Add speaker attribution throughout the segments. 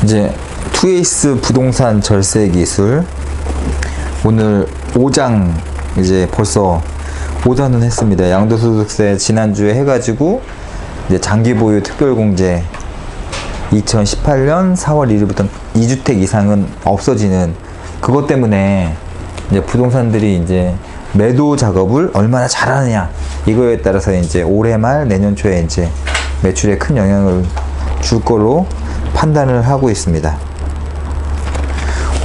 Speaker 1: 이제 투에이스 부동산 절세 기술 오늘 5장 이제 벌써 5단은 했습니다. 양도소득세 지난주에 해가지고 이제 장기보유 특별공제 2018년 4월 1일부터 2주택 이상은 없어지는 그것 때문에 이제 부동산들이 이제 매도 작업을 얼마나 잘하느냐 이거에 따라서 이제 올해 말 내년 초에 이제 매출에 큰 영향을 줄 걸로 판단을 하고 있습니다.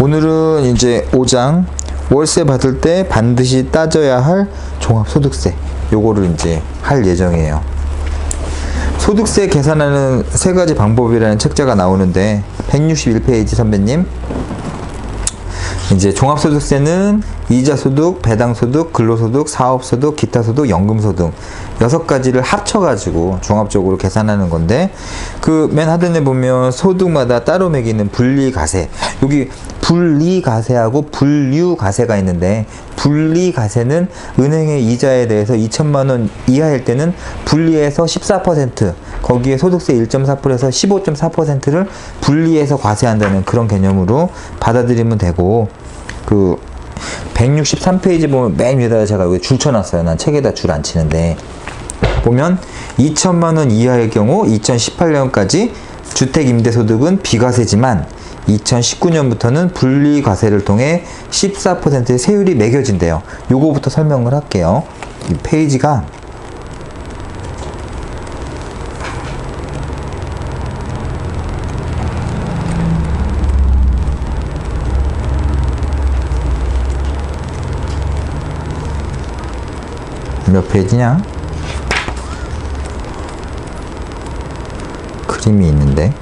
Speaker 1: 오늘은 이제 5장 월세 받을 때 반드시 따져야 할 종합소득세 요거를 이제 할 예정이에요. 소득세 계산하는 세 가지 방법이라는 책자가 나오는데 161페이지 선배님, 이제 종합소득세는 이자소득, 배당소득, 근로소득, 사업소득, 기타소득, 연금소득 6가지를 합쳐가지고 종합적으로 계산하는 건데, 그 맨 하단에 보면 소득마다 따로 매기는 분리가세, 여기 분리가세하고 분류가세가 있는데, 분리가세는 은행의 이자에 대해서 2천만원 이하일 때는 분리해서 14%, 거기에 소득세 1.4%에서 15.4%를 분리해서 과세한다는 그런 개념으로 받아들이면 되고, 그 163페이지 보면 맨 위에다가 제가 여기 줄 쳐놨어요. 난 책에다 줄 안 치는데, 보면 2천만원 이하의 경우 2018년까지 주택임대소득은 비과세지만 2019년부터는 분리과세를 통해 14%의 세율이 매겨진대요. 요거부터 설명을 할게요. 이 페이지가 몇 페이지냐? 그림이 있는데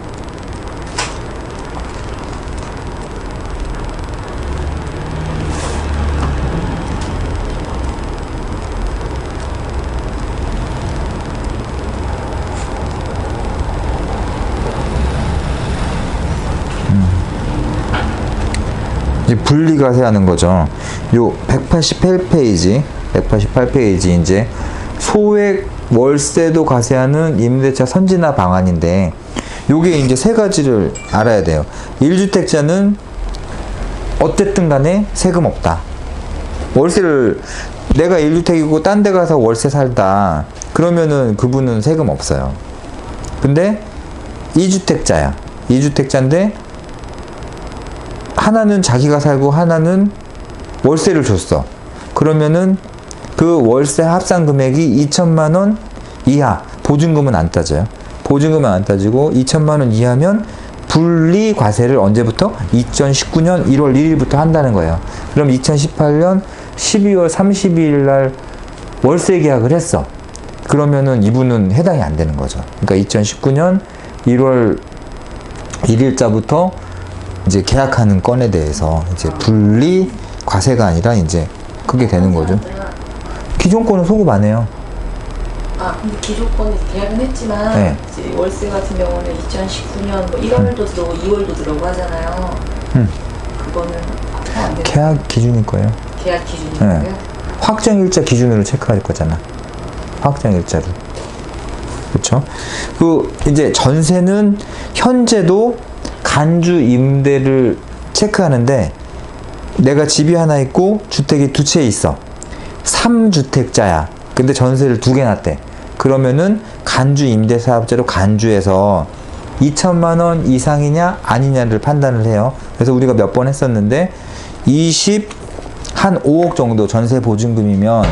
Speaker 1: 이제 분리과세 하는 거죠. 요 188페이지 이제 소액 월세도 과세하는 임대차 선진화 방안인데, 요게 이제 세 가지를 알아야 돼요. 1주택자는 어쨌든 간에 세금 없다. 월세를 내가 1주택이고 딴 데 가서 월세 살다 그러면은 그분은 세금 없어요. 근데 2주택자야. 2주택자인데 하나는 자기가 살고 하나는 월세를 줬어. 그러면은 그 월세 합산 금액이 2천만원 이하, 보증금은 안 따져요. 보증금은 안 따지고 2천만원 이하면 분리과세를 언제부터? 2019년 1월 1일부터 한다는 거예요. 그럼 2018년 12월 30일 날 월세 계약을 했어. 그러면은 이분은 해당이 안 되는 거죠. 그러니까 2019년 1월 1일자부터 이제 계약하는 건에 대해서 이제 분리과세가 아니라 이제 그게 되는 거죠. 기존 거는 소급 안 해요.
Speaker 2: 아, 근데 기존 거는 계약은 했지만,
Speaker 1: 네.
Speaker 2: 이제 월세 같은 경우는 2019년 뭐 1월도 들어오고 2월도 들어오고 하잖아요. 그거는 안 되는
Speaker 1: 계약 기준일 거예요.
Speaker 2: 계약 기준이고요.
Speaker 1: 네. 확정일자 기준으로 체크할 거잖아. 확정일자로. 그렇죠? 그 이제 전세는 현재도 간주 임대를 체크하는데, 내가 집이 하나 있고 주택이 2채 있어. 3주택자야. 근데 전세를 2개 놨대. 그러면은 간주 임대사업자로 간주해서 2천만원 이상이냐 아니냐를 판단을 해요. 그래서 우리가 몇 번 했었는데, 한 5억 정도 전세 보증금이면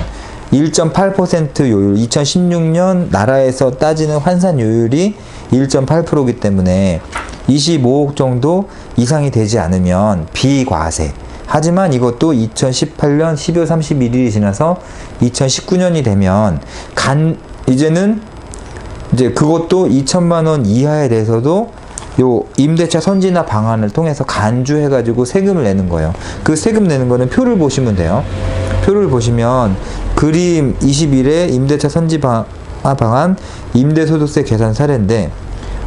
Speaker 1: 1.8% 요율, 2016년 나라에서 따지는 환산 요율이 1.8%이기 때문에 25억 정도 이상이 되지 않으면 비과세. 하지만 이것도 2018년 12월 31일이 지나서 2019년이 되면 이제는 이제 그것도 2천만원 이하에 대해서도 요 임대차 선진화 방안을 통해서 간주해가지고 세금을 내는 거예요. 그 세금 내는 거는 표를 보시면 돼요. 표를 보시면 그림 21의 임대차 선진화 방안 임대소득세 계산 사례인데,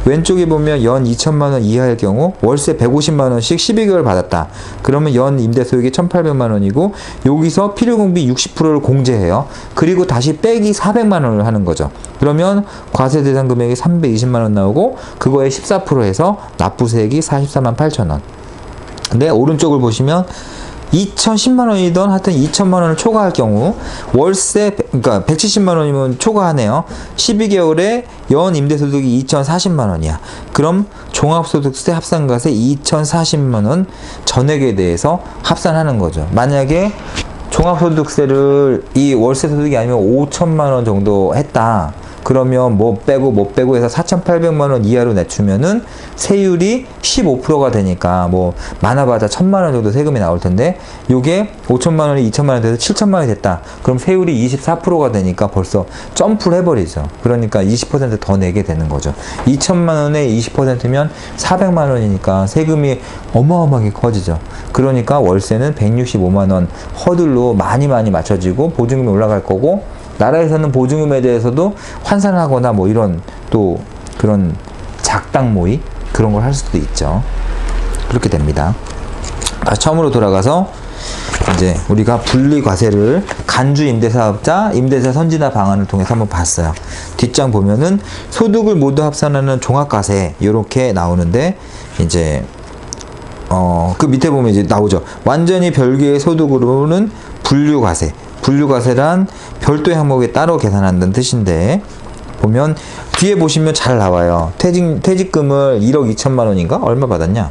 Speaker 1: 왼쪽에 보면 연 2천만 원 이하일 경우 월세 150만 원씩 12개월 받았다. 그러면 연 임대 소득이 1,800만 원이고 여기서 필요공비 60%를 공제해요. 그리고 다시 빼기 400만 원을 하는 거죠. 그러면 과세 대상 금액이 320만 원 나오고 그거에 14% 해서 납부세액이 44만 8천 원. 근데 오른쪽을 보시면 2,010만 원이던 하여튼 2천만 원을 초과할 경우 월세 그러니까 170만 원이면 초과하네요. 12개월에 연 임대소득이 2,040만 원이야. 그럼 종합소득세 합산과세 2,040만 원 전액에 대해서 합산하는 거죠. 만약에 종합소득세를 이 월세 소득이 아니면 5천만 원 정도 했다. 그러면 뭐 빼고 해서 4,800만 원 이하로 내주면은 세율이 15%가 되니까 뭐 많아봤자 1,000만 원 정도 세금이 나올 텐데 요게 5천만 원이 2천만 원 돼서 7천만 원이 됐다. 그럼 세율이 24%가 되니까 벌써 점프를 해버리죠. 그러니까 20% 더 내게 되는 거죠. 2천만 원에 20%면 400만 원이니까 세금이 어마어마하게 커지죠. 그러니까 월세는 165만 원 허들로 많이 맞춰지고 보증금이 올라갈 거고 나라에서는 보증금에 대해서도 환산하거나 뭐 이런 또 그런 작당 모의 그런 걸 할 수도 있죠. 그렇게 됩니다. 다시 처음으로 돌아가서 이제 우리가 분리과세를 간주 임대사업자 임대차 선진화 방안을 통해서 한번 봤어요. 뒷장 보면은 소득을 모두 합산하는 종합과세 이렇게 나오는데 이제 그 밑에 보면 이제 나오죠. 완전히 별개의 소득으로는 분류과세. 분류과세란 별도의 항목에 따로 계산한다는 뜻인데 보면 뒤에 보시면 잘 나와요. 퇴직금을 1억 2천만 원인가? 얼마 받았냐?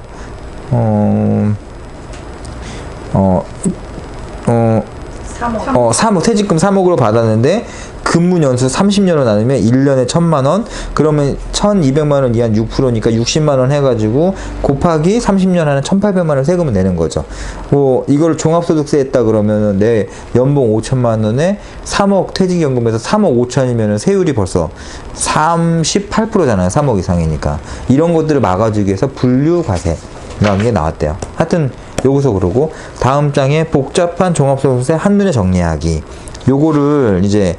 Speaker 1: 3억 퇴직금 3억으로 받았는데 근무 연수 30년을 나누면 1년에 1,000만 원 그러면 1,200만 원 이한 6%니까 60만 원 해가지고 곱하기 30년 하는 1,800만 원 세금을 내는 거죠. 뭐 이걸 종합소득세 했다 그러면은 내 연봉 5천만 원에 3억 퇴직연금에서 3억 5천이면은 세율이 벌써 38%잖아요. 3억 이상이니까 이런 것들을 막아주기 위해서 분류과세라는 게 나왔대요. 하여튼 여기서 그러고 다음 장에 복잡한 종합소득세 한눈에 정리하기 요거를 이제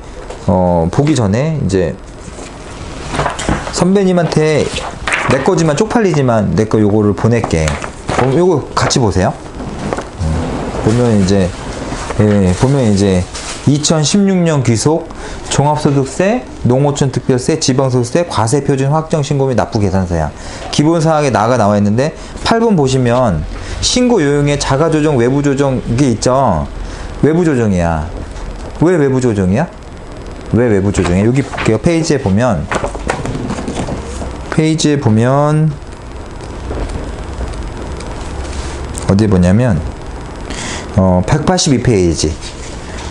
Speaker 1: 보기 전에 이제 선배님한테 내 거지만 쪽팔리지만 내 거 요거를 보낼게. 요거 같이 보세요. 보면 이제 보면 이제 2016년 귀속 종합소득세, 농어촌 특별세, 지방소득세, 과세표준 확정신고 및 납부계산서야. 기본사항에 나와 있는데 8번 보시면 신고 요용의 자가조정, 외부조정 이게 있죠. 외부조정이야. 왜 외부조정이야? 왜 외부조정이야? 여기 볼게요. 페이지에 보면 어디 보냐면 182페이지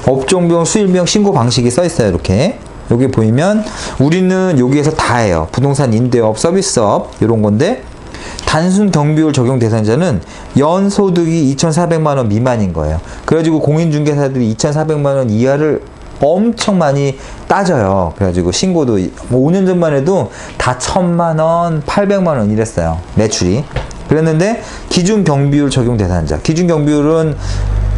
Speaker 1: 업종명, 수일명, 신고 방식이 써 있어요. 이렇게 여기 보이면 우리는 여기에서 다 해요. 부동산 임대업, 서비스업 이런 건데 단순 경비율 적용 대상자는 연소득이 2,400만 원 미만인 거예요. 그래가지고 공인중개사들이 2,400만 원 이하를 엄청 많이 따져요. 그래가지고 신고도 뭐 5년 전만 해도 다 1,000만 원, 800만 원 이랬어요. 매출이. 그랬는데 기준 경비율 적용 대상자. 기준 경비율은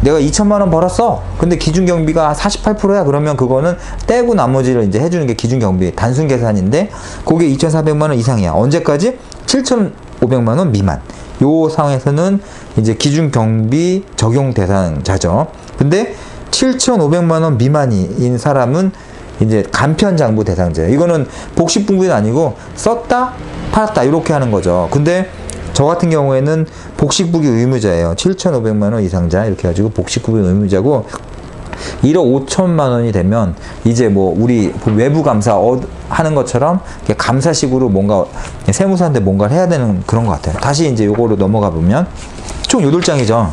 Speaker 1: 내가 2천만 원 벌었어. 근데 기준 경비가 48%야. 그러면 그거는 떼고 나머지를 이제 해주는 게 기준 경비 단순 계산인데 그게 2,400만 원 이상이야. 언제까지? 7,500만 원 미만. 요 상황에서는 이제 기준 경비 적용 대상자죠. 근데 7,500만 원 미만인 사람은 이제 간편장부 대상자예요. 이거는 복식분부는 아니고 썼다 팔았다 이렇게 하는 거죠. 근데 저 같은 경우에는 복식부기 의무자예요. 7,500만 원 이상자 이렇게 해가지고 복식부기 의무자고 1억 5천만 원이 되면 이제 뭐 우리 외부 감사 하는 것처럼 감사식으로 뭔가 세무사한테 뭔가를 해야 되는 그런 것 같아요. 다시 이제 요거로 넘어가 보면 총 8장이죠.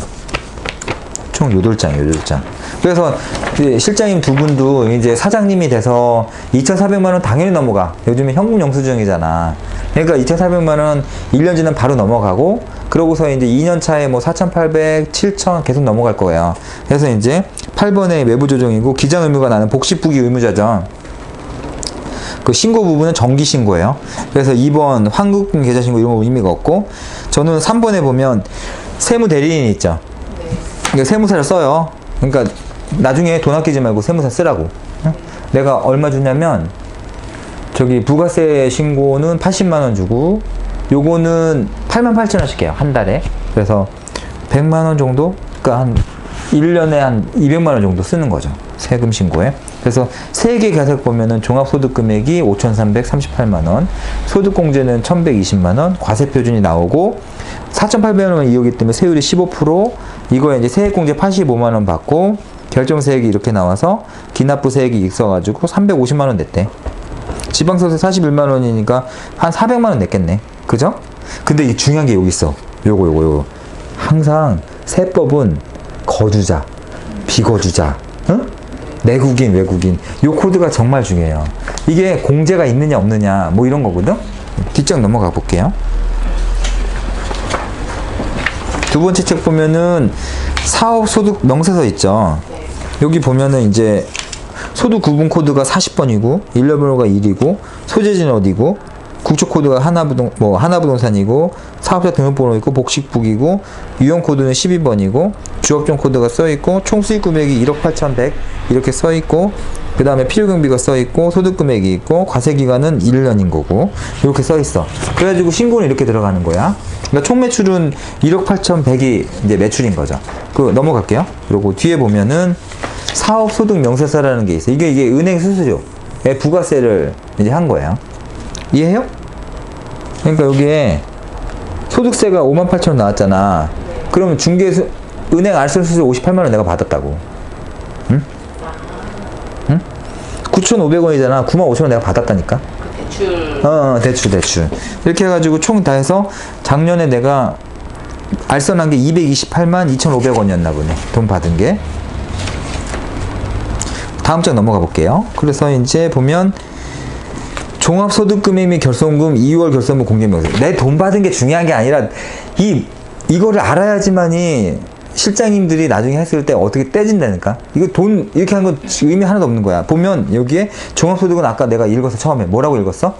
Speaker 1: 총 8장. 그래서 실장님 두 분도 이제 사장님이 돼서 2,400만 원 당연히 넘어가. 요즘에 현금 영수증이잖아. 그러니까 2,400만 원 1년 지나면 바로 넘어가고 그러고서 이제 2년 차에 뭐 4,800, 7,000 계속 넘어갈 거예요. 그래서 이제 8번에 외부 조정이고 기장 의무가 나는 복식부기 의무자죠. 그 신고 부분은 정기 신고예요. 그래서 2번 환급금 계좌 신고 이런 거 의미가 없고 저는 3번에 보면 세무 대리인이 있죠. 그러니까 세무사를 써요. 그러니까 나중에 돈 아끼지 말고 세무사 쓰라고. 내가 얼마 주냐면 저기 부가세 신고는 80만 원 주고 요거는 88,000원씩 해요. 한 달에. 그래서 100만 원 정도? 그러니까 한 1년에 한 200만 원 정도 쓰는 거죠. 세금 신고에. 그래서 세 개 계속 보면은 종합소득 금액이 5,338만 원, 소득공제는 1,120만 원, 과세표준이 나오고 4,800원 이오기 때문에 세율이 15%, 이거에 이제 세액공제 85만 원 받고 결정세액이 이렇게 나와서 기납부세액이 있어가지고 350만 원 냈대. 지방소득 41만 원이니까 한 400만 원 냈겠네. 그죠? 근데 이 중요한 게 여기 있어. 요거. 항상 세법은 거주자, 비거주자, 응? 내국인, 외국인. 요 코드가 정말 중요해요. 이게 공제가 있느냐 없느냐 뭐 이런 거거든. 뒷장 넘어가 볼게요. 두 번째 책 보면은 사업소득 명세서 있죠. 여기 보면은 이제 소득 구분 코드가 40번이고 일련번호가 1이고 소재지는 어디고 국적코드가 하나부동산이고 사업자 등록번호 있고 복식북이고 유형코드는 12번이고 주업종 코드가 써있고 총 수익금액이 1억 8,100 이렇게 써있고 그 다음에 필요경비가 써있고 소득금액이 있고 과세기간은 1년인 거고 이렇게 써있어. 그래가지고 신고는 이렇게 들어가는 거야. 그러니까 총 매출은 1억 8,100이 이제 매출인 거죠. 그 넘어갈게요. 그리고 뒤에 보면은 사업소득 명세서라는 게 있어. 이게 은행 수수료에 부가세를 이제 한 거예요. 이해해요? 그러니까 여기에 소득세가 58,000원 나왔잖아. 그러면 은행 알선수수료 58만 원 내가 받았다고. 응? 응? 9,500원이잖아. 95,000원 내가 받았다니까. 대출. 대출. 이렇게 해가지고 총 다 해서 작년에 내가 알선한 게 228만 2,500원이었나 보네. 돈 받은 게. 다음 장 넘어가 볼게요. 그래서 이제 보면 종합소득금액 및 결손금 2월 결손금 공개명세. 내 돈 받은 게 중요한 게 아니라 이거를 알아야지만이 실장님들이 나중에 했을 때 어떻게 떼진다니까. 이거 돈 이렇게 하는 건 의미 하나도 없는 거야. 보면 여기에 종합소득은 아까 내가 읽었어. 처음에 뭐라고 읽었어?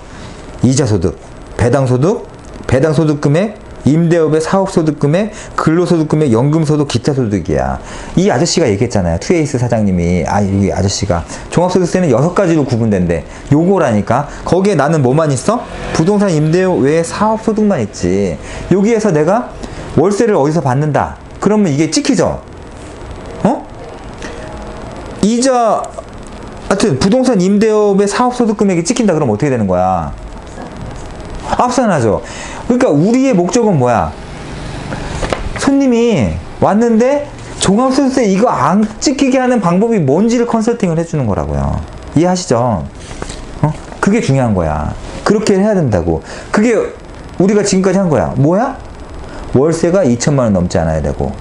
Speaker 1: 이자소득, 배당소득, 배당소득금액, 임대업의 사업소득금액, 근로소득금액, 연금소득, 기타소득이야. 이 아저씨가 얘기했잖아요. 투에이스 사장님이. 이 아저씨가 종합소득세는 6가지로 구분된대. 요거라니까. 거기에 나는 뭐만 있어? 부동산 임대업 외에 사업소득만 있지. 여기에서 내가 월세를 어디서 받는다. 그러면 이게 찍히죠? 어? 이자, 하여튼 부동산 임대업의 사업소득금액이 찍힌다. 그러면 어떻게 되는 거야? 합산하죠. 그러니까 우리의 목적은 뭐야? 손님이 왔는데 종합소득세 이거 안 찍히게 하는 방법이 뭔지를 컨설팅을 해주는 거라고요. 이해하시죠? 그게 중요한 거야. 그렇게 해야 된다고. 그게 우리가 지금까지 한 거야. 뭐야? 월세가 2천만 원 넘지 않아야 되고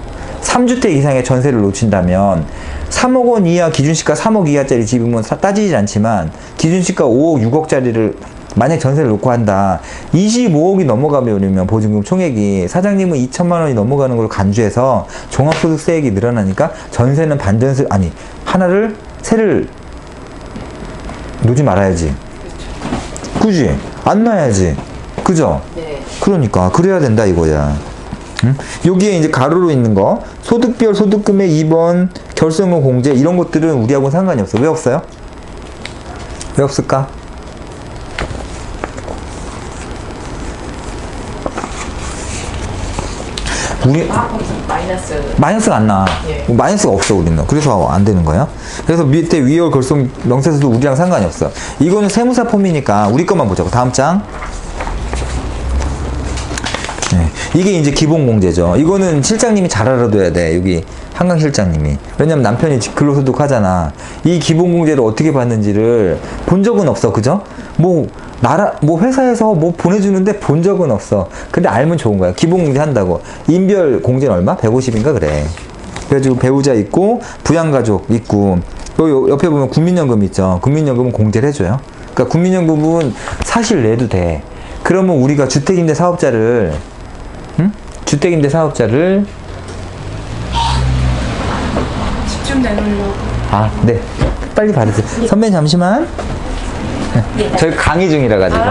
Speaker 1: 3주택 이상의 전세를 놓친다면 3억 원 이하 기준시가 3억 이하짜리 집이면 따지지 않지만 기준시가 5억 6억짜리를 만약 전세를 놓고 한다. 25억이 넘어가면 보증금 총액이 사장님은 2천만 원이 넘어가는 걸 간주해서 종합소득세액이 늘어나니까 전세는 반전세 세를 놓지 말아야지. 그지? 안 놔야지. 그죠?
Speaker 2: 네.
Speaker 1: 그러니까 그래야 된다 이거야. 응? 여기에 이제 가로로 있는 거 소득별 소득금액 2번 결손금 공제 이런 것들은 우리하고는 상관이 없어. 왜 없어요? 왜 없을까? 마이너스가 안 나.
Speaker 2: 예.
Speaker 1: 마이너스가 없어 우리는. 그래서 안 되는 거야. 그래서 밑에 위월 결손 명세서도 우리랑 상관이 없어. 이거는 세무사 폼이니까 우리 것만 보자고. 다음 장. 네. 이게 이제 기본 공제죠. 이거는 실장님이 잘 알아둬야 돼. 여기 한강 실장님이. 왜냐면 남편이 근로소득 하잖아. 이 기본 공제를 어떻게 받는지를 본 적은 없어. 그죠? 뭐 회사에서 뭐 보내주는데 본 적은 없어. 근데 알면 좋은 거야. 기본 공제 한다고. 인별 공제는 얼마? 150인가 그래. 그래가지고 배우자 있고 부양가족 있고 또 옆에 보면 국민연금 있죠. 국민연금은 공제를 해줘요. 그러니까 국민연금은 사실 내도 돼. 그러면 우리가 주택임대 사업자를 주택임대 사업자를
Speaker 2: 집 좀 내놓으려고.
Speaker 1: 네. 빨리 받으세요. 선배님 잠시만. 저희 강의 중이라 가지고.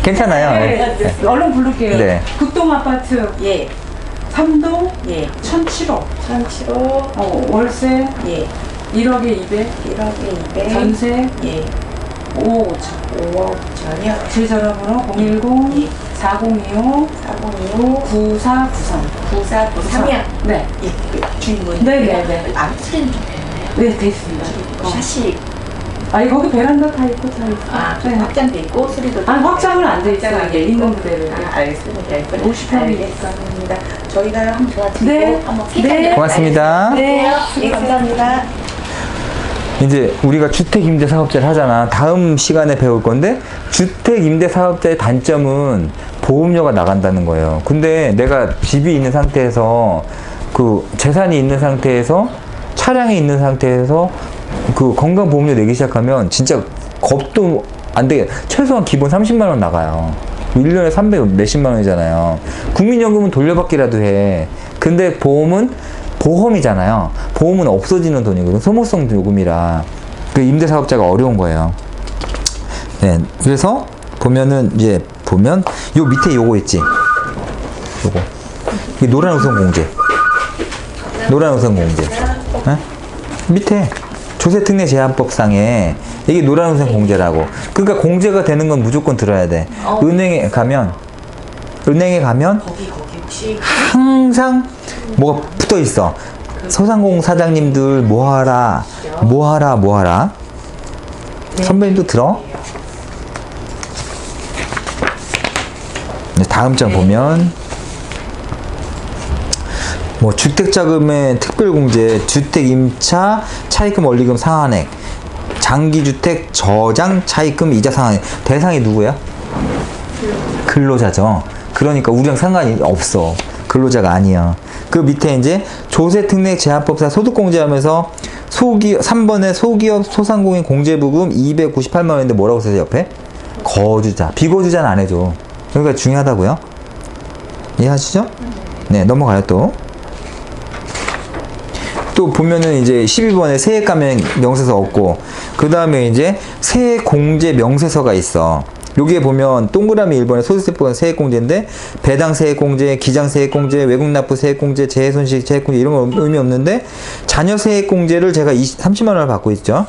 Speaker 1: 괜찮아요.
Speaker 3: 네. 얼른 부를게요.
Speaker 1: 네.
Speaker 3: 극동 아파트
Speaker 2: 예.
Speaker 3: 3동
Speaker 2: 예.
Speaker 3: 1,007억.
Speaker 2: 1,007억.
Speaker 3: 월세
Speaker 2: 예.
Speaker 3: 1억에 200.
Speaker 2: 1억에 200.
Speaker 3: 전세
Speaker 2: 예.
Speaker 3: 5 5천.
Speaker 2: 5억 5천이요?
Speaker 3: 제 전화번호 010 4025
Speaker 2: 4025
Speaker 3: 9493.
Speaker 2: 9493이요?
Speaker 3: 네.
Speaker 2: 이 주인분.
Speaker 3: 네네네.
Speaker 2: 앞트는 좀 됐나요?
Speaker 3: 네, 됐습니다.
Speaker 2: 샤시
Speaker 3: 아니, 거기 베란다 다 있고 다 있고. 네.
Speaker 2: 확장돼 있고 수리도
Speaker 3: 아니, 확장은 안 돼 있어요.
Speaker 2: 확장은
Speaker 3: 이게
Speaker 2: 돼 있고.
Speaker 3: 있는 그대로.
Speaker 2: 아, 알겠습니다.
Speaker 3: 50평
Speaker 2: 알겠습니다. 저희가 한번 도와드리고
Speaker 3: 네.
Speaker 2: 한번
Speaker 3: 네.
Speaker 1: 고맙습니다.
Speaker 3: 네.
Speaker 2: 네, 감사합니다.
Speaker 1: 이제 우리가 주택임대사업자를 하잖아. 다음 시간에 배울 건데 주택임대사업자의 단점은 보험료가 나간다는 거예요. 근데 내가 집이 있는 상태에서 그 재산이 있는 상태에서 차량이 있는 상태에서 그 건강보험료 내기 시작하면 진짜 겁도 안 되게 최소한 기본 30만 원 나가요. 1년에 300 몇십만 원이잖아요. 국민연금은 돌려받기라도 해. 근데 보험은 보험이잖아요. 보험은 없어지는 돈이거든. 소모성 요금이라. 그 임대사업자가 어려운 거예요. 네. 그래서 보면은 이제 보면 요 밑에 요거 있지. 요거. 이 노란 우선 공제. 노란 우선 공제. 네? 밑에 조세특례 제한법상에 이게 노란 우선 공제라고. 그러니까 공제가 되는 건 무조건 들어야 돼. 은행에 가면
Speaker 2: 거기 혹시
Speaker 1: 항상 뭐가 붙어 있어. 소상공 사장님들 뭐 하라. 선배님도 들어? 다음 장 보면 뭐 주택자금의 특별공제, 주택임차 차입금 원리금 상한액, 장기주택 저장 차입금 이자 상한액. 대상이 누구야? 근로자죠. 그러니까 우리랑 상관이 없어. 근로자가 아니야. 그 밑에 이제 조세특례 제한법상 소득공제하면서 3번에 소기업 소상공인 공제부금 298만 원인데 뭐라고 써요 옆에? 거주자. 비거주자는 안 해줘. 그러니까 중요하다고요. 이해하시죠? 네, 넘어가요 또. 또 보면은 이제 12번에 세액감면 명세서 없고, 그 다음에 이제 세액공제 명세서가 있어. 여기에 보면 동그라미 1번에 소득세법은 세액공제인데 배당 세액공제, 기장 세액공제, 외국납부 세액공제, 재해손실 세액공제 이런 건 의미 없는데 자녀 세액공제를 제가 30만 원을 받고 있죠.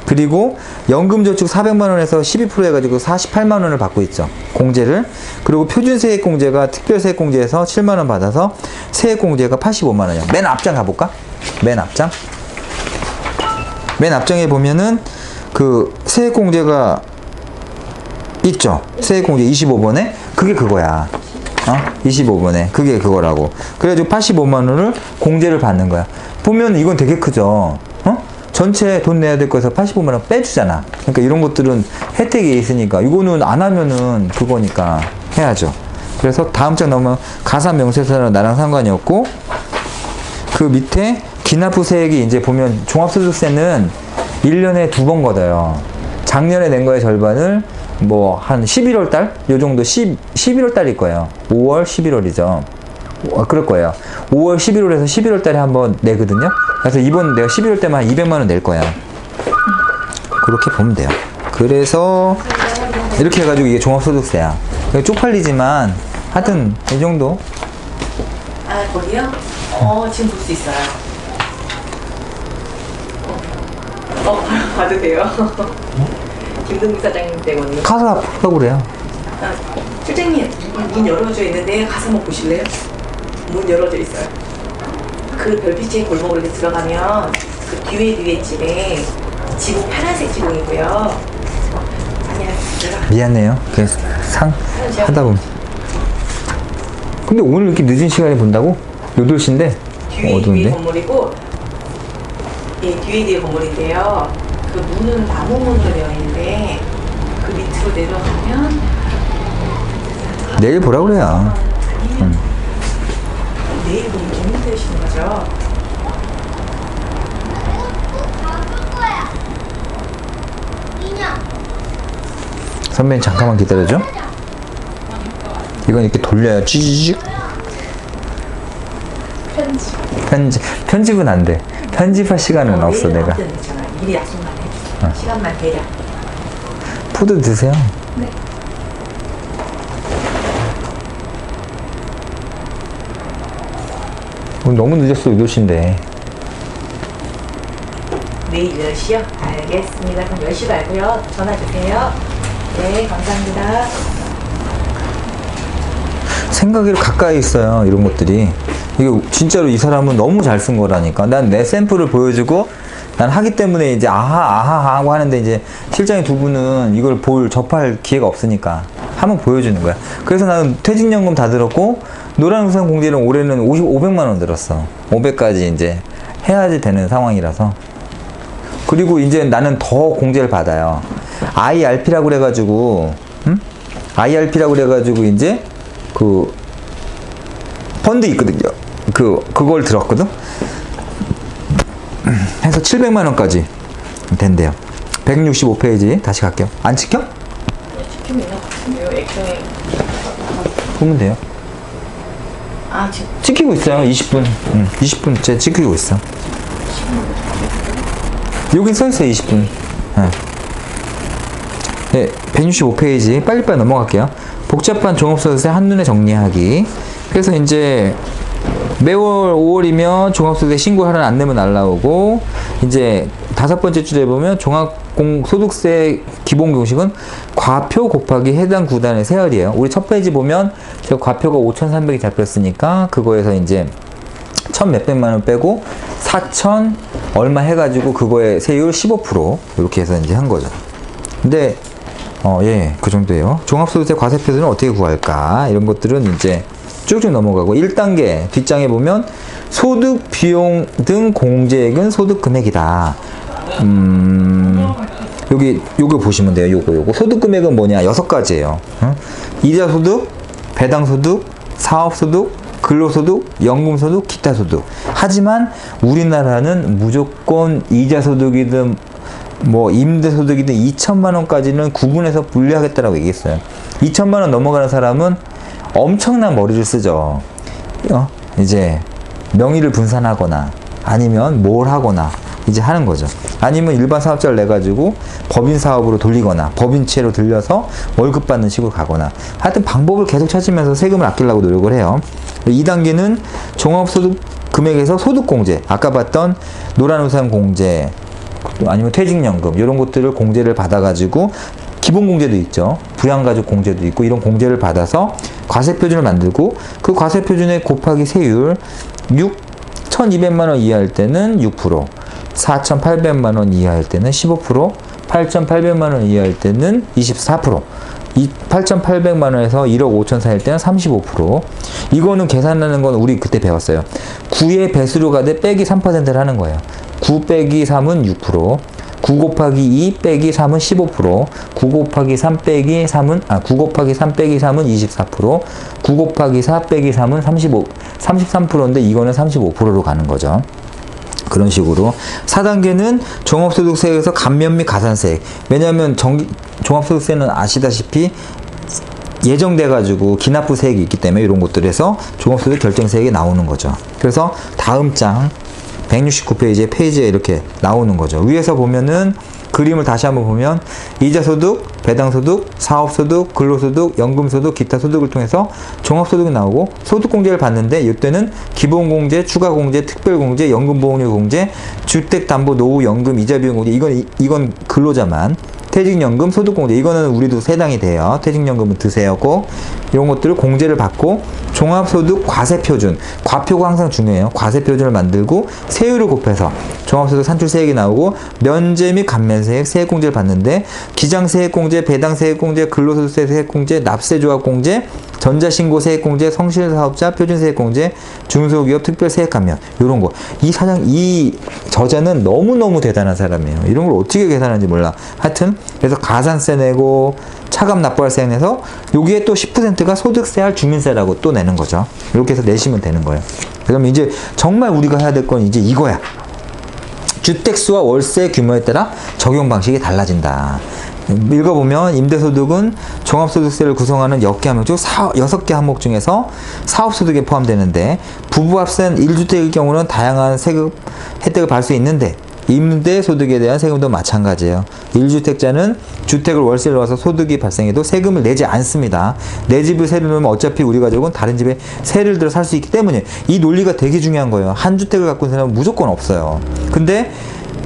Speaker 1: 그리고 연금저축 400만 원에서 12% 해가지고 48만 원을 받고 있죠. 공제를. 그리고 표준세액공제가 특별세액공제에서 7만 원 받아서 세액공제가 85만 원이야. 맨 앞장 가볼까? 맨 앞장. 맨 앞장에 보면은 그 세액공제가 있죠. 세액공제 25번에 그게 그거야. 25번에 그게 그거라고. 그래가지고 85만 원을 공제를 받는 거야. 보면 이건 되게 크죠. 전체 돈 내야 될 거에서 85만 원 빼주잖아. 그러니까 이런 것들은 혜택이 있으니까 이거는 안 하면은 그거니까 해야죠. 그래서 다음 장 넘으면 가산 명세서는 나랑 상관이 없고, 그 밑에 기납부 세액이 이제 보면 종합소득세는 1년에 2번 걷어요. 작년에 낸 거의 절반을 뭐 한 11월 달? 요 정도 11월 달일 거예요. 5월, 11월이죠. 그럴 거예요. 5월, 11월에서 11월 달에 한번 내거든요. 그래서 이번 내가 11월 때만 200만 원 낼 거야. 그렇게 보면 돼요. 그래서 이렇게 해가지고 이게 종합소득세야. 쪽팔리지만 하여튼 이 정도.
Speaker 2: 아, 거기요? 지금 볼 수 있어요. 봐도 돼요. 김동국 사장님 때문에.
Speaker 1: 가서 하라고 그래요.
Speaker 2: 실장님, 문 열어져 있는데 가서 한번 보실래요? 문 열어져 있어요. 그 별빛의 골목으로 이렇게 들어가면 그 뒤에 집에 지붕 파란색 지붕이고요.
Speaker 1: 미안해요. 그래서 하다 보면. 근데 오늘 이렇게 늦은 시간에 본다고? 8시인데?
Speaker 2: 뒤에
Speaker 1: 어두운데?
Speaker 2: 건물이고, 예, 뒤에 건물인데요. 그 문은 나무 문으로 되어 있는데 그 밑으로 내려가면
Speaker 1: 내일 보라 그래요.
Speaker 2: 내일 보면 좀 힘드시는 거죠?
Speaker 1: 선배님 잠깐만 기다려줘. 이건 이렇게 돌려야 찌직. 편집은 안 돼. 편집할 시간은 없어 내가.
Speaker 2: 미리 약속만 해주세요. 시간만 대략.
Speaker 1: 푸드 드세요.
Speaker 2: 네.
Speaker 1: 너무 늦었어. 8시인데.
Speaker 2: 내일 10시요? 알겠습니다. 그럼 10시 말고요. 전화 주세요. 네, 감사합니다.
Speaker 1: 생각이 가까이 있어요, 이런 것들이. 이게 진짜로 이 사람은 너무 잘 쓴 거라니까. 난 내 샘플을 보여주고 난 하기 때문에 이제 아하 하고 하는데, 이제 실장님 두 분은 이걸 접할 기회가 없으니까 한번 보여주는 거야. 그래서 나는 퇴직연금 다 들었고, 노란우산 공제는 올해는 500만 원 들었어. 500까지 이제 해야지 되는 상황이라서. 그리고 이제 나는 더 공제를 받아요. IRP라고 그래가지고, IRP라고 그래가지고 이제 그 펀드 있거든요. 그걸 들었거든. 해서 700만 원까지 된대요. 165페이지 다시 갈게요. 안 찍혀?
Speaker 2: 시키면 있는 것 같은데요. 액션에.
Speaker 1: 보면 돼요.
Speaker 2: 아, 지금
Speaker 1: 찍히고 있어요. 20분. 20분째 찍히고 있어. 여기 써있어요. 20분. 네, 165페이지 빨리빨리 넘어갈게요. 복잡한 종합소득세 한눈에 정리하기. 그래서 이제 매월 5월이면 종합소득세 신고하라는 안내문 날라오고, 이제 5번째 줄에 보면 종합소득세 기본공식은 과표 곱하기 해당 구단의 세율이에요. 우리 첫 페이지 보면 제가 과표가 5,300이 잡혔으니까 그거에서 이제 1,000 몇백만 원 빼고 4,000 얼마 해가지고 그거의 세율 15% 이렇게 해서 이제 한 거죠. 근데 예, 그 정도예요. 종합소득세 과세표준은 어떻게 구할까? 이런 것들은 이제 쭉쭉 넘어가고, 1단계 뒷장에 보면 소득, 비용 등 공제액은 소득 금액이다. 요거 보시면 돼요. 요거. 소득 금액은 뭐냐? 6가지예요. 이자 소득, 배당 소득, 사업 소득, 근로소득, 연금소득, 기타 소득. 하지만 우리나라는 무조건 이자 소득이든 뭐 임대소득이든 2천만 원까지는 구분해서 분리하겠다라고 얘기했어요. 2천만 원 넘어가는 사람은 엄청난 머리를 쓰죠. 이제 명의를 분산하거나 아니면 뭘 하거나 이제 하는 거죠. 아니면 일반 사업자를 내 가지고 법인 사업으로 돌리거나 법인체로 들려서 월급 받는 식으로 가거나, 하여튼 방법을 계속 찾으면서 세금을 아끼려고 노력을 해요. 2단계는 종합소득 금액에서 소득공제, 아까 봤던 노란우산 공제 아니면 퇴직연금 이런 것들을 공제를 받아가지고, 기본공제도 있죠. 부양가족 공제도 있고, 이런 공제를 받아서 과세표준을 만들고, 그 과세표준에 곱하기 세율 6,200만 원 이하일 때는 6%, 4,800만 원 이하일 때는 15%, 8,800만 원 이하일 때는 24%, 8,800만 원에서 1억 5천 사이일 때는 35%. 이거는 계산하는 건 우리 그때 배웠어요. 9의 배수로 가되 빼기 3%를 하는 거예요. 9 빼기 3은 6%, 9 곱하기 2 빼기 3은 15%, 9 곱하기 3 빼기 3은 9 곱하기 3 빼기 3은 24%, 9 곱하기 4 빼기 3은 33%인데 이거는 35%로 가는 거죠. 그런 식으로. 4단계는 종합소득세에서 감면 및 가산세. 왜냐하면 종합소득세는 아시다시피 예정돼가지고 기납부세액이 있기 때문에 이런 것들에서 종합소득 결정세액이 나오는 거죠. 그래서 다음 장 169페이지에 페이지에 이렇게 나오는 거죠. 위에서 보면은 그림을 다시 한번 보면 이자소득, 배당소득, 사업소득, 근로소득, 연금소득, 기타 소득을 통해서 종합소득이 나오고, 소득공제를 받는데 이때는 기본공제, 추가공제, 특별공제, 연금보험료 공제, 주택담보노후연금, 이자비용 공제, 이건 근로자만. 퇴직연금, 소득공제, 이거는 우리도 세당이 돼요. 퇴직연금은 드세요 꼭. 이런 것들을 공제를 받고, 종합소득 과세표준, 과표가 항상 중요해요. 과세표준을 만들고 세율을 곱해서 종합소득 산출세액이 나오고, 면제 및 감면세액, 세액공제를 받는데 기장세액공제, 배당세액공제, 근로소득세 세액공제, 납세조합공제, 전자신고세액공제, 성실사업자 표준세액공제, 중소기업 특별세액감면, 요런 거. 이 저자는 너무너무 대단한 사람이에요. 이런 걸 어떻게 계산하는지 몰라. 하여튼 그래서 가산세 내고 차감 납부할세 내서 여기에 또 10%가 소득세할 주민세라고 또 내는 거죠. 이렇게 해서 내시면 되는 거예요. 그럼 이제 정말 우리가 해야 될 건 이제 이거야. 주택수와 월세 규모에 따라 적용 방식이 달라진다. 읽어보면 임대소득은 종합소득세를 구성하는 역개 항목 중 6개 항목 중에서 사업소득에 포함되는데, 부부합산 1주택의 경우는 다양한 세금 혜택을 받을 수 있는데 임대소득에 대한 세금도 마찬가지예요. 1주택자는 주택을 월세를 와서 소득이 발생해도 세금을 내지 않습니다. 내 집을 세를 놓으면 어차피 우리 가족은 다른 집에 세를 들어 살 수 있기 때문에 이 논리가 되게 중요한 거예요. 한 주택을 갖고 있는 사람은 무조건 없어요. 근데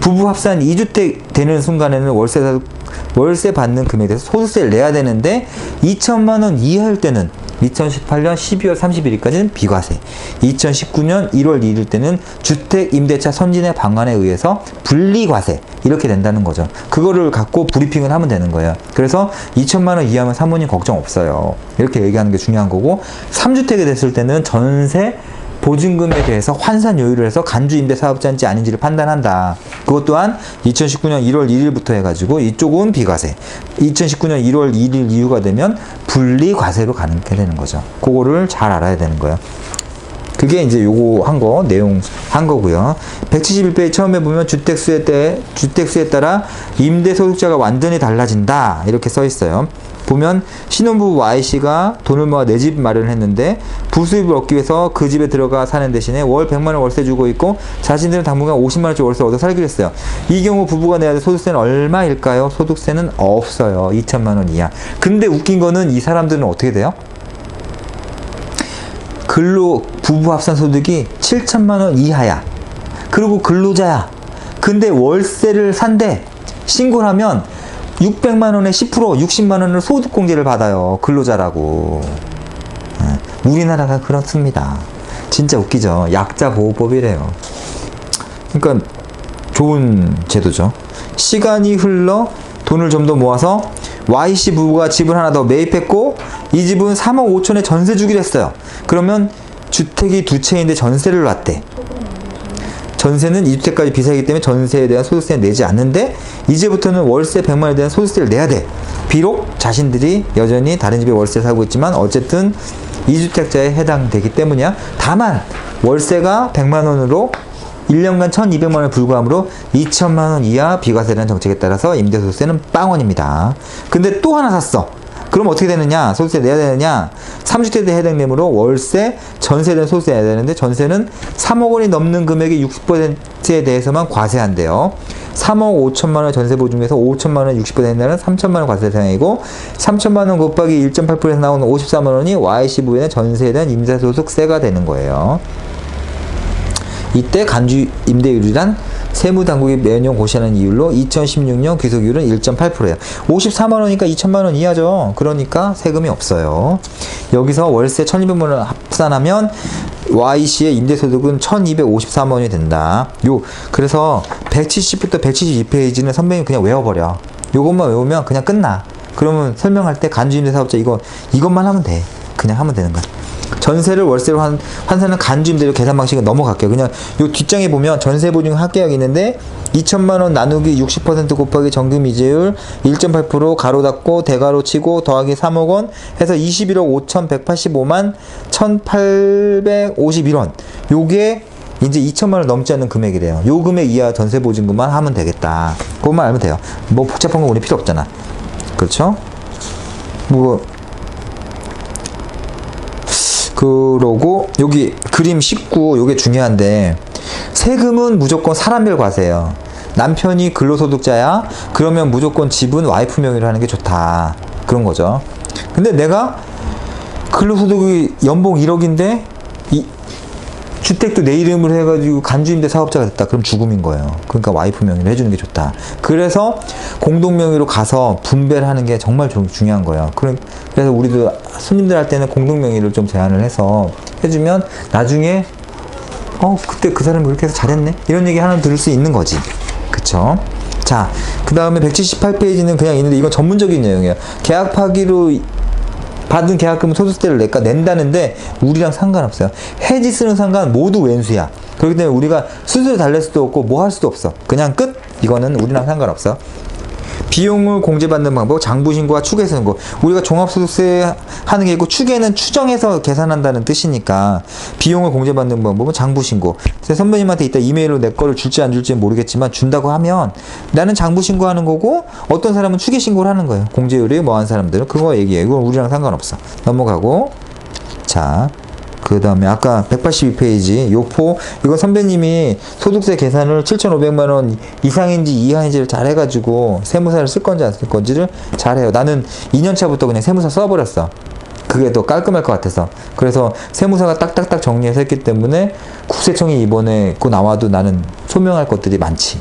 Speaker 1: 부부 합산 2주택 되는 순간에는 월세 받는 금액에 대해서 소득세를 내야 되는데 2천만 원 이하일 때는 2018년 12월 31일까지는 비과세, 2019년 1월 2일 때는 주택임대차 선진의 방안에 의해서 분리과세 이렇게 된다는 거죠. 그거를 갖고 브리핑을 하면 되는 거예요. 그래서 2천만 원 이하면 사모님 걱정 없어요. 이렇게 얘기하는 게 중요한 거고, 3주택이 됐을 때는 전세 보증금에 대해서 환산 요율을 해서 간주임대 사업자인지 아닌지를 판단한다. 그것 또한 2019년 1월 1일부터 해가지고 이쪽은 비과세, 2019년 1월 1일 이후가 되면 분리과세로 가는 게 되는 거죠. 그거를 잘 알아야 되는 거예요. 그게 이제 요거 한 거, 내용 한 거고요. 171페이지 처음에 보면 주택수에 따라 임대소득자가 완전히 달라진다. 이렇게 써 있어요. 보면 신혼부부 Y씨가 돈을 모아 내 집 마련을 했는데 부수입을 얻기 위해서 그 집에 들어가 사는 대신에 월 100만 원 월세 주고 있고 자신들은 당분간 50만 원짜리 월세 얻어 살기로 했어요. 이 경우 부부가 내야 될 소득세는 얼마일까요? 소득세는 없어요. 2천만 원 이하. 근데 웃긴 거는 이 사람들은 어떻게 돼요? 부부 합산 소득이 7천만 원 이하야. 그리고 근로자야. 근데 월세를 산대. 신고를 하면 600만 원에 10% 60만 원을 소득공제를 받아요. 근로자라고. 우리나라가 그렇습니다. 진짜 웃기죠. 약자보호법이래요. 그러니까 좋은 제도죠. 시간이 흘러 돈을 좀 더 모아서 Y씨 부부가 집을 하나 더 매입했고 이 집은 3억 5천에 전세 주기로 했어요. 그러면 주택이 두 채인데 전세를 놨대. 전세는 2주택까지 비싸기 때문에 전세에 대한 소득세는 내지 않는데 이제부터는 월세 100만 원에 대한 소득세를 내야 돼. 비록 자신들이 여전히 다른 집에 월세를 살고 있지만 어쨌든 2주택자에 해당되기 때문이야. 다만 월세가 100만 원으로 1년간 1,200만 원에 불과하므로 2천만 원 이하 비과세라는 정책에 따라서 임대소득세는 빵원입니다. 근데 또 하나 샀어. 그럼 어떻게 되느냐? 소득세 내야 되느냐? 3주택에 해당되므로 월세, 전세에 대한 소득세 내야 되는데 전세는 3억 원이 넘는 금액의 60%에 대해서만 과세한대요. 3억 5천만 원 전세 보증에서 5천만 원 60% 된다는 3천만 원 과세 대상이고 3천만 원 곱하기 1.8%에서 나오는 54만 원이 Y씨 부부의 전세에 대한 임대소득세가 되는 거예요. 이때 간주 임대율이란 세무당국이 매년 고시하는 이율로 2016년 귀속이율은 1.8%예요. 54만 원이니까 2천만 원 이하죠. 그러니까 세금이 없어요. 여기서 월세 1,200만 원 합산하면 Y씨의 임대소득은 1,254만 원이 된다. 그래서 170부터 172페이지는 선배님 그냥 외워버려. 요것만 외우면 그냥 끝나. 그러면 설명할 때 간주임대사업자 이것만 하면 돼. 그냥 하면 되는 거야. 전세를 월세로 환산하는 간주임대료 계산 방식은 넘어갈게요. 그냥 요 뒷장에 보면 전세보증 합계약이 있는데 2천만 원 나누기 60% 곱하기 정금이자율 1.8% 가로 닫고 대가로 치고 더하기 3억 원 해서 21억 5,185만 1,851원. 요게 이제 2천만 원 넘지 않는 금액이래요. 요 금액 이하 전세보증금만 하면 되겠다. 그것만 알면 돼요. 뭐 복잡한 거 우리 필요 없잖아. 그렇죠? 그러고 여기 그림 19 요게 중요한데 세금은 무조건 사람별 과세예요. 남편이 근로소득자야? 그러면 무조건 집은 와이프 명의로 하는 게 좋다. 그런 거죠. 근데 내가 근로소득이 연봉 1억인데 주택도 내 이름으로 해가지고 간주임대 사업자가 됐다. 그럼 죽음인 거예요. 그러니까 와이프 명의로 해주는 게 좋다. 그래서 공동 명의로 가서 분배를 하는 게 정말 중요한 거예요. 그래서 우리도 손님들 할 때는 공동 명의를 좀 제안을 해서 해주면 나중에 그때 그 사람이 그렇게 해서 잘했네? 이런 얘기 하나 들을 수 있는 거지. 그쵸? 자, 그 다음에 178페이지는 그냥 있는데 이건 전문적인 내용이에요. 계약 파기로 받은 계약금은 소득세를 낸다는데 우리랑 상관없어요. 해지 쓰는 상관 모두 왼수야. 그렇기 때문에 우리가 수수료 달랠 수도 없고 뭐 할 수도 없어. 그냥 끝. 이거는 우리랑 상관없어. 비용을 공제받는 방법, 장부신고와 추계신고. 우리가 종합소득세 하는 게 있고 추계는 추정해서 계산한다는 뜻이니까 비용을 공제받는 방법은 장부신고. 선배님한테 이따 이메일로 내 거를 줄지 안 줄지는 모르겠지만 준다고 하면 나는 장부신고하는 거고 어떤 사람은 추계신고를 하는 거예요. 공제율이 뭐한 사람들은 그거 얘기해요. 이건 우리랑 상관없어. 넘어가고. 자, 그 다음에 아까 182페이지 요포 이거 선배님이 소득세 계산을 7,500만 원 이상인지 이하인지를 잘 해가지고 세무사를 쓸 건지 안 쓸 건지를 잘 해요. 나는 2년차부터 그냥 세무사 써버렸어. 그게 더 깔끔할 것 같아서. 그래서 세무사가 딱딱딱 정리해서 했기 때문에 국세청이 이번에 그 나와도 나는 소명할 것들이 많지.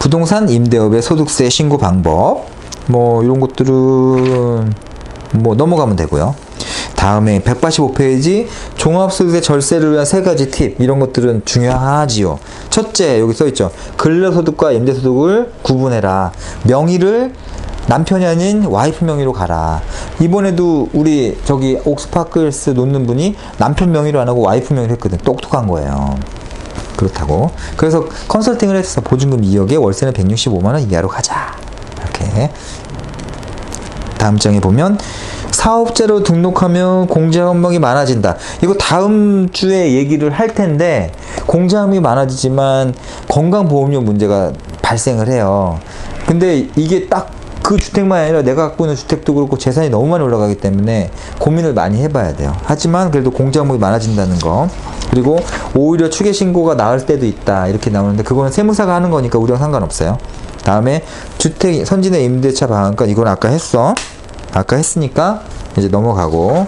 Speaker 1: 부동산 임대업의 소득세 신고 방법 뭐 이런 것들은 뭐 넘어가면 되고요. 다음에 185페이지 종합소득세 절세를 위한 3가지 팁 이런 것들은 중요하지요. 첫째 여기 써있죠. 근로소득과 임대소득을 구분해라. 명의를 남편이 아닌 와이프 명의로 가라. 이번에도 우리 저기 옥스파클스 놓는 분이 남편 명의로 안 하고 와이프 명의로 했거든. 똑똑한 거예요. 그렇다고. 그래서 컨설팅을 해서 보증금 2억에 월세는 165만원 이하로 가자. 이렇게. 다음 장에 보면 사업자로 등록하면 공제항목이 많아진다. 이거 다음 주에 얘기를 할 텐데 공제항목이 많아지지만 건강보험료 문제가 발생을 해요. 근데 이게 딱 그 주택만 아니라 내가 갖고 있는 주택도 그렇고 재산이 너무 많이 올라가기 때문에 고민을 많이 해봐야 돼요. 하지만 그래도 공제항목이 많아진다는 거, 그리고 오히려 추계신고가 나을 때도 있다 이렇게 나오는데 그거는 세무사가 하는 거니까 우리랑 상관없어요. 다음에 주택 선진의 임대차 방한권 이건 아까 했어. 아까 했으니까 이제 넘어가고.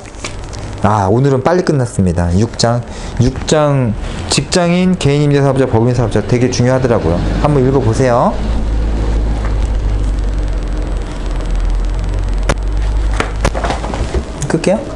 Speaker 1: 오늘은 빨리 끝났습니다. 6장 직장인, 개인임대사업자, 법인사업자 되게 중요하더라고요. 한번 읽어보세요. 끌게요.